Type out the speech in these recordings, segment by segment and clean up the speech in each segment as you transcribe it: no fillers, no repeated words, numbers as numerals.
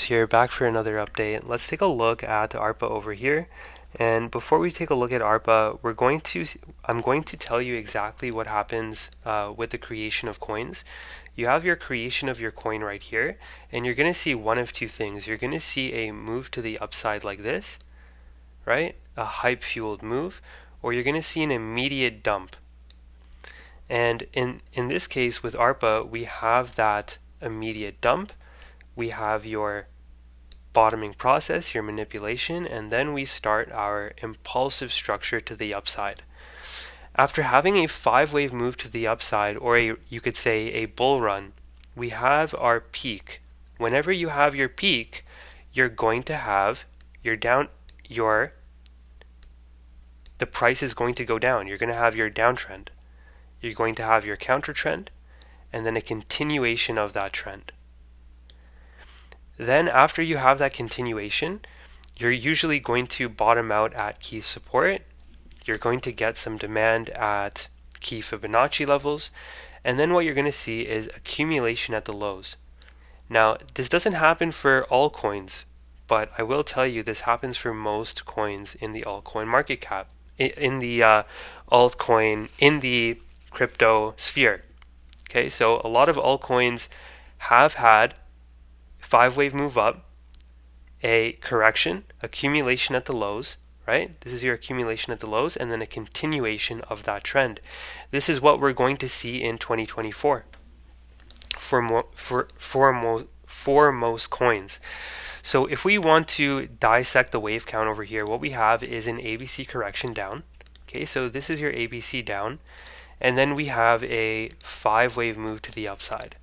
Here back for another update. Let's take a look at Arpa over here. And before we take a look at Arpa, I'm going to tell you exactly what happens with the creation of coins. You have your creation of your coin right here, and you're going to see one of two things. You're going to see a move to the upside like this, right? A hype fueled move, or you're going to see an immediate dump. And in this case with Arpa, we have that immediate dump. We have your bottoming process, your manipulation, and then we start our impulsive structure to the upside. After having a 5-wave move to the upside, or you could say a bull run, we have our peak. Whenever you have your peak, you're going to have the price is going to go down. You're going to have your downtrend. You're going to have your counter trend, and then a continuation of that trend. Then after you have that continuation, you're usually going to bottom out at key support. You're going to get some demand at key Fibonacci levels. And then what you're going to see is accumulation at the lows. Now, this doesn't happen for all coins, but I will tell you this happens for most coins in the altcoin market cap, in the crypto sphere. Okay, so a lot of altcoins have had 5-wave move up, a correction, accumulation at the lows, right? This is your accumulation at the lows, and then a continuation of that trend. This is what we're going to see in 2024 for most coins. So if we want to dissect the wave count over here, what we have is an ABC correction down. Okay, so this is your ABC down, and then we have a 5-wave move to the upside.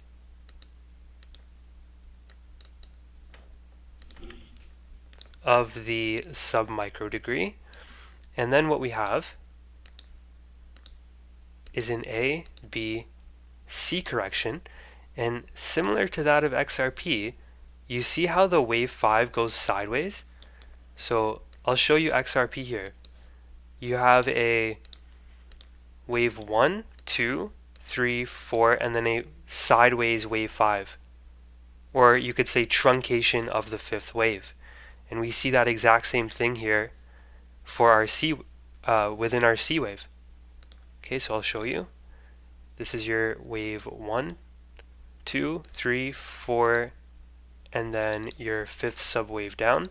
Of the sub-micro degree, and then what we have is an A, B, C correction, and similar to that of XRP, you see how the wave 5 goes sideways? So I'll show you XRP here. You have a wave 1, 2, 3, 4, and then a sideways wave 5, or you could say truncation of the 5th wave. And we see that exact same thing here for our within our C wave. Okay, so I'll show you. This is your wave 1, 2, 3, 4, and then your 5th subwave down.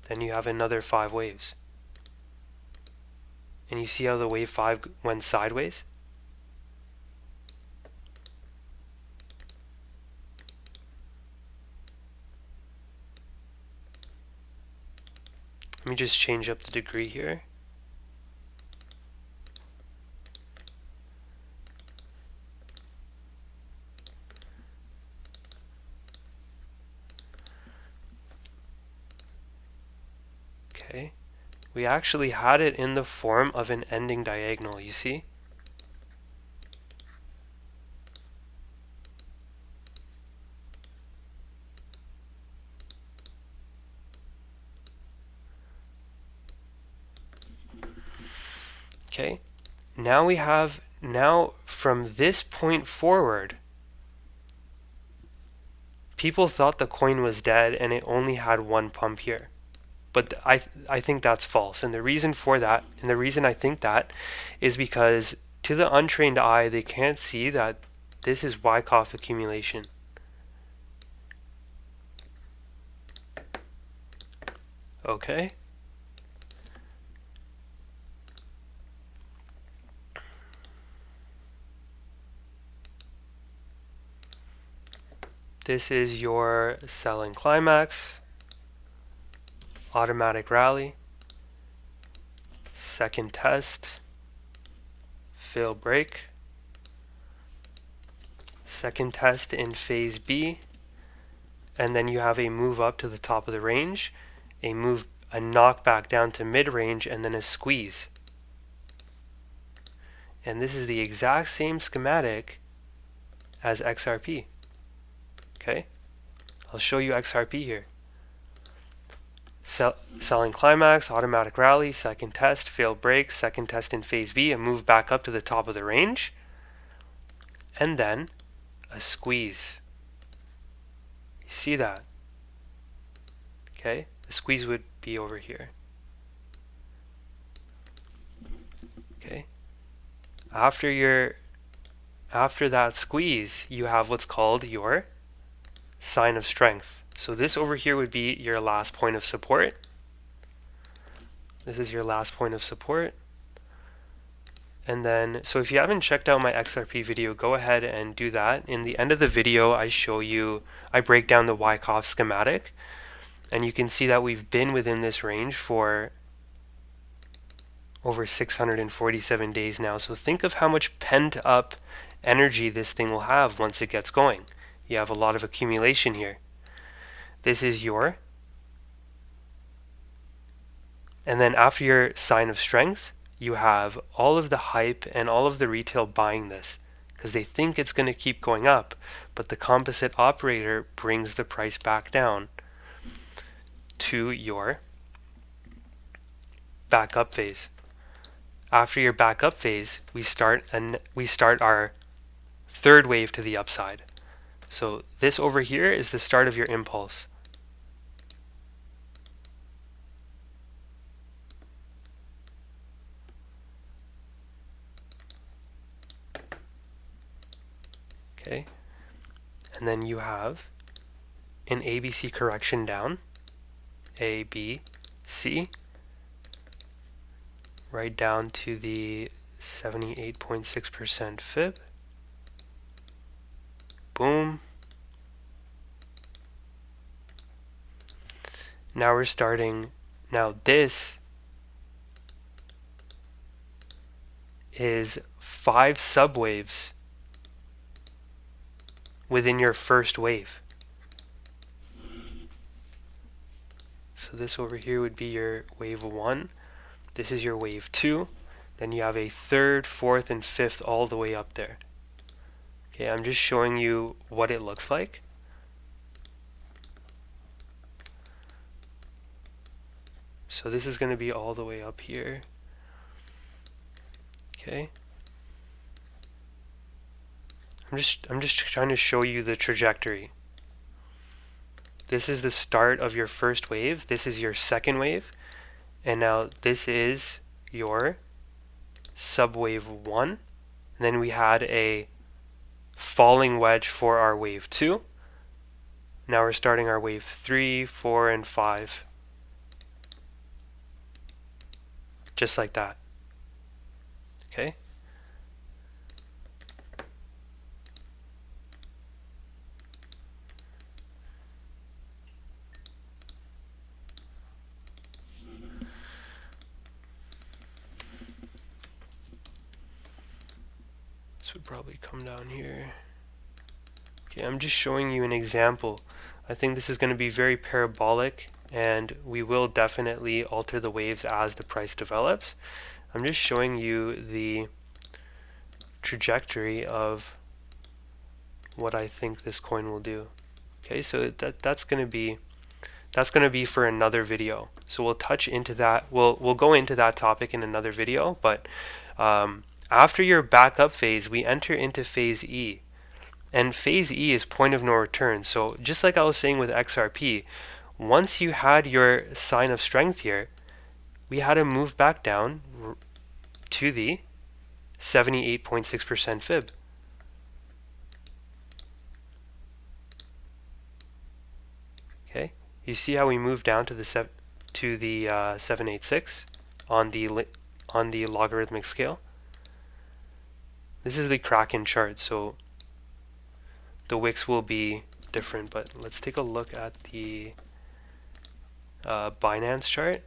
Then you have another 5 waves. And you see how the wave 5 went sideways? Let me just change up the degree here. Okay, we actually had it in the form of an ending diagonal, you see? Okay, now from this point forward, people thought the coin was dead and it only had one pump here. But I think that's false. And the reason for that, and the reason I think that, is because to the untrained eye, they can't see that this is Wyckoff accumulation. Okay? This is your selling climax, automatic rally, second test, fail break, second test in phase B, and then you have a move up to the top of the range, a knockback down to mid-range, and then a squeeze. And this is the exact same schematic as XRP. Okay, I'll show you XRP here. Selling climax, automatic rally, second test, failed break, second test in phase B, a move back up to the top of the range, and then a squeeze. You see that? Okay, the squeeze would be over here. Okay, after that squeeze, you have what's called your sign of strength. So this over here would be your last point of support. This is your last point of support. And then, so if you haven't checked out my XRP video, go ahead and do that. In the end of the video, I break down the Wyckoff schematic, and you can see that we've been within this range for over 647 days now. So think of how much pent up energy this thing will have once it gets going. You have a lot of accumulation here. This is your, and then after your sign of strength, you have all of the hype and all of the retail buying this because they think it's going to keep going up, but the composite operator brings the price back down to your backup phase. After your backup phase, we start our third wave to the upside. So this over here is the start of your impulse. Okay, and then you have an ABC correction down, A, B, C, right down to the 78.6% fib. Boom. Now we're starting, now this is 5 subwaves within your first wave. So this over here would be your wave 1. This is your wave 2. Then you have a 3rd, 4th, and 5th all the way up there. Okay, I'm just showing you what it looks like. So this is going to be all the way up here. Okay. I'm just trying to show you the trajectory. This is the start of your first wave. This is your second wave. And now this is your subwave 1. And then we had a falling wedge for our wave 2. Now we're starting our wave 3, 4, and 5. Just like that. Okay? This would probably come down here. Okay, I'm just showing you an example. I think this is going to be very parabolic, and we will definitely alter the waves as the price develops. I'm just showing you the trajectory of what I think this coin will do. Okay, so that's going to be for another video. So we'll touch into that. We'll go into that topic in another video. But after your backup phase, we enter into phase E, and phase E is point of no return. So just like I was saying with XRP, once you had your sign of strength here, we had to move back down to the 78.6% fib. Okay, you see how we moved down to the 786 on the logarithmic scale. This is the Kraken chart, so the wicks will be different. But let's take a look at the Binance chart.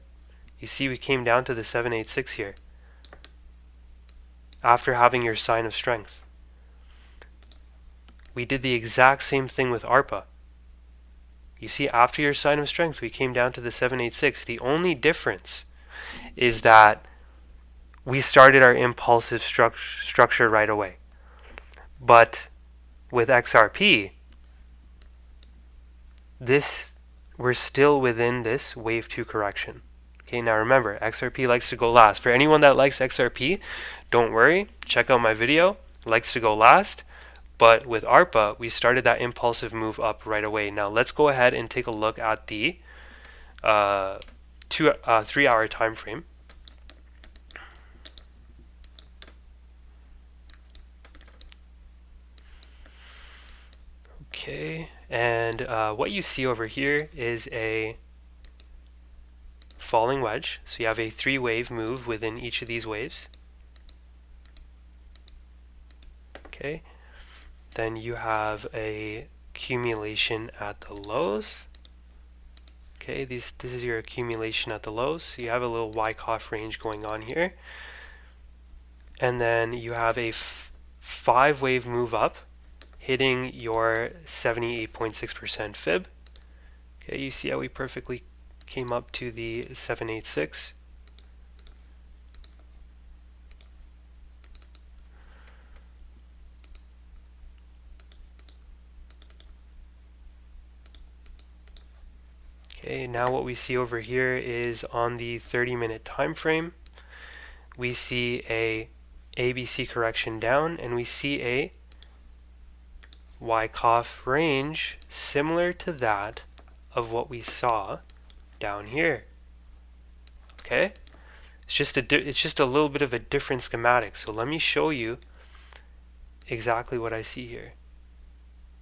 You see we came down to the 786 here after having your sign of strength. We did the exact same thing with Arpa. You see, after your sign of strength, we came down to the 786. The only difference is that we started our impulsive structure right away. But with XRP, we're still within this wave 2 correction. Okay, now remember, XRP likes to go last. For anyone that likes XRP, don't worry, check out my video. It likes to go last, But with Arpa, we started that impulsive move up right away. Now let's go ahead and take a look at the 3-hour time frame. Okay, and what you see over here is a falling wedge. So you have a 3-wave move within each of these waves. Okay, then you have a accumulation at the lows. Okay, this is your accumulation at the lows. So you have a little Wyckoff range going on here. And then you have a 5-wave move up, hitting your 78.6% fib. Okay, you see how we perfectly came up to the 786. Okay, now what we see over here is on the 30-minute time frame, we see a ABC correction down, and we see a Wyckoff range similar to that of what we saw down here. Okay, it's just a little bit of a different schematic. So let me show you exactly what I see here.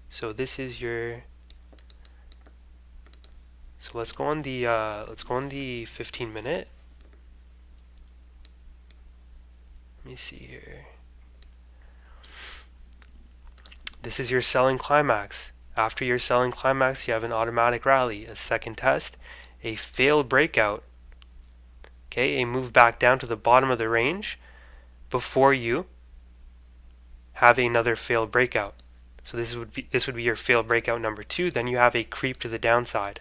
So this is your. So let's go on the 15-minute. Let me see here. This is your selling climax. After your selling climax, you have an automatic rally, a second test, a failed breakout, okay, a move back down to the bottom of the range before you have another failed breakout. So this would be your failed breakout number 2. Then you have a creep to the downside,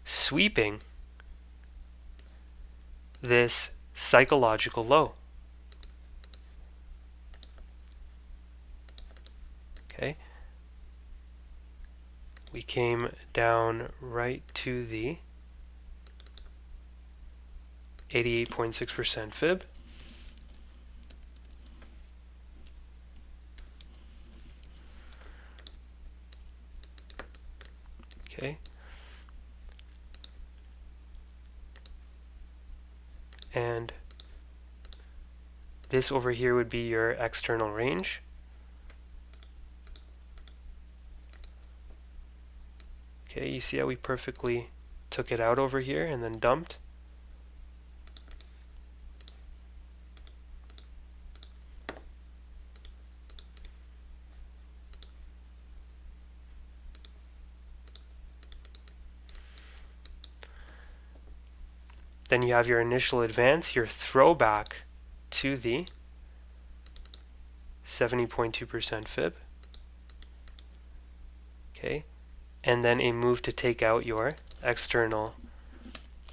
sweeping this psychological low. Okay, we came down right to the 88.6% fib. Okay, and this over here would be your external range. Okay, you see how we perfectly took it out over here and then dumped. Then you have your initial advance, your throwback to the 70.2% fib. Okay, and then a move to take out your external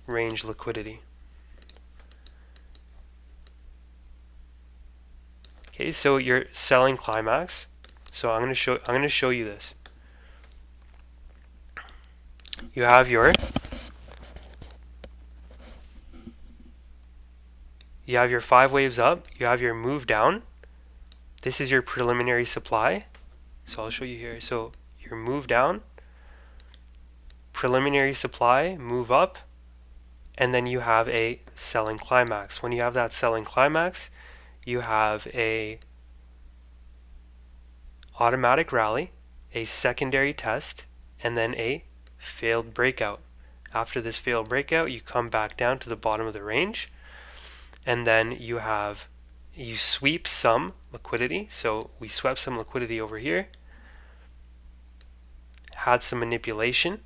range liquidity. Okay, so your selling climax. So I'm going to show you this. You have your 5 waves up, you have your move down. This is your preliminary supply. So I'll show you here. So your move down, preliminary supply, move up, and then you have a selling climax. When you have that selling climax, you have a automatic rally, a secondary test, and then a failed breakout. After this failed breakout, you come back down to the bottom of the range, and then you sweep some liquidity. So we swept some liquidity over here, had some manipulation,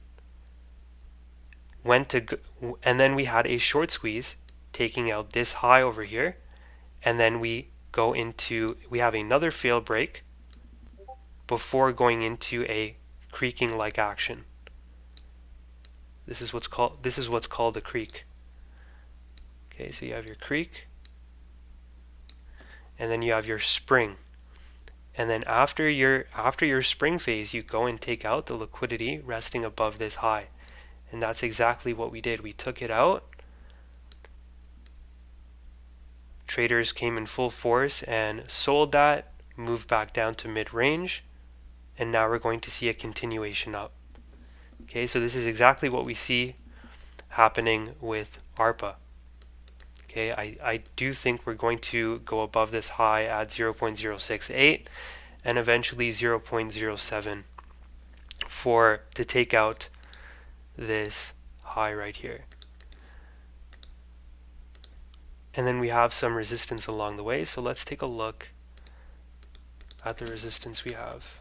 and then we had a short squeeze taking out this high over here, and then we have another failed break before going into a creaking like action. This is what's called a creak. Okay, so you have your creak, and then you have your spring. And then after your spring phase, you go and take out the liquidity resting above this high. And that's exactly what we did. We took it out, traders came in full force and sold that, moved back down to mid-range, and now we're going to see a continuation up. Okay, so this is exactly what we see happening with Arpa. Okay, I do think we're going to go above this high at 0.068 and eventually 0.07 to take out this high right here. And then we have some resistance along the way, so let's take a look at the resistance we have.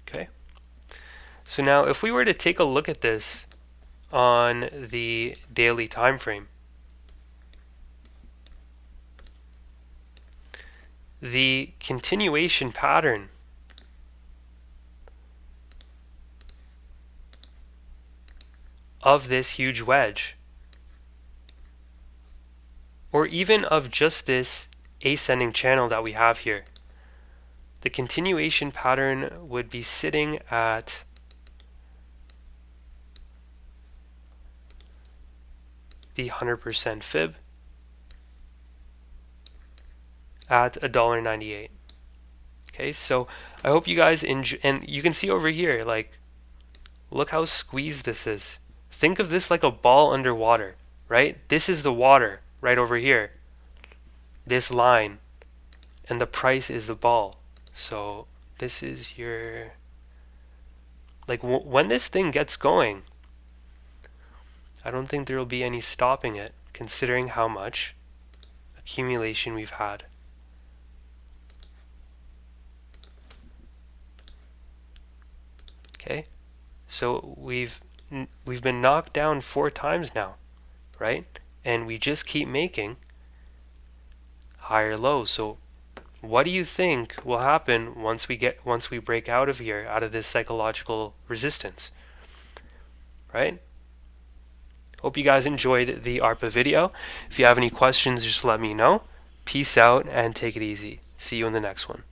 Okay, so now if we were to take a look at this on the daily time frame, the continuation pattern of this huge wedge, or even of just this ascending channel that we have here, the continuation pattern would be sitting at the 100% fib at $1.98. Okay, so I hope you guys enjoy, and you can see over here, like, look how squeezed this is. Think of this like a ball underwater, right? This is the water right over here, this line, and the price is the ball. So this is your, like, when this thing gets going, I don't think there will be any stopping it, considering how much accumulation we've had. Okay, so we've been knocked down 4 times now, right? And we just keep making higher lows. So what do you think will happen once we break out of here, out of this psychological resistance, right? Hope you guys enjoyed the ARPA video. If you have any questions, just let me know. Peace out and take it easy. See you in the next one.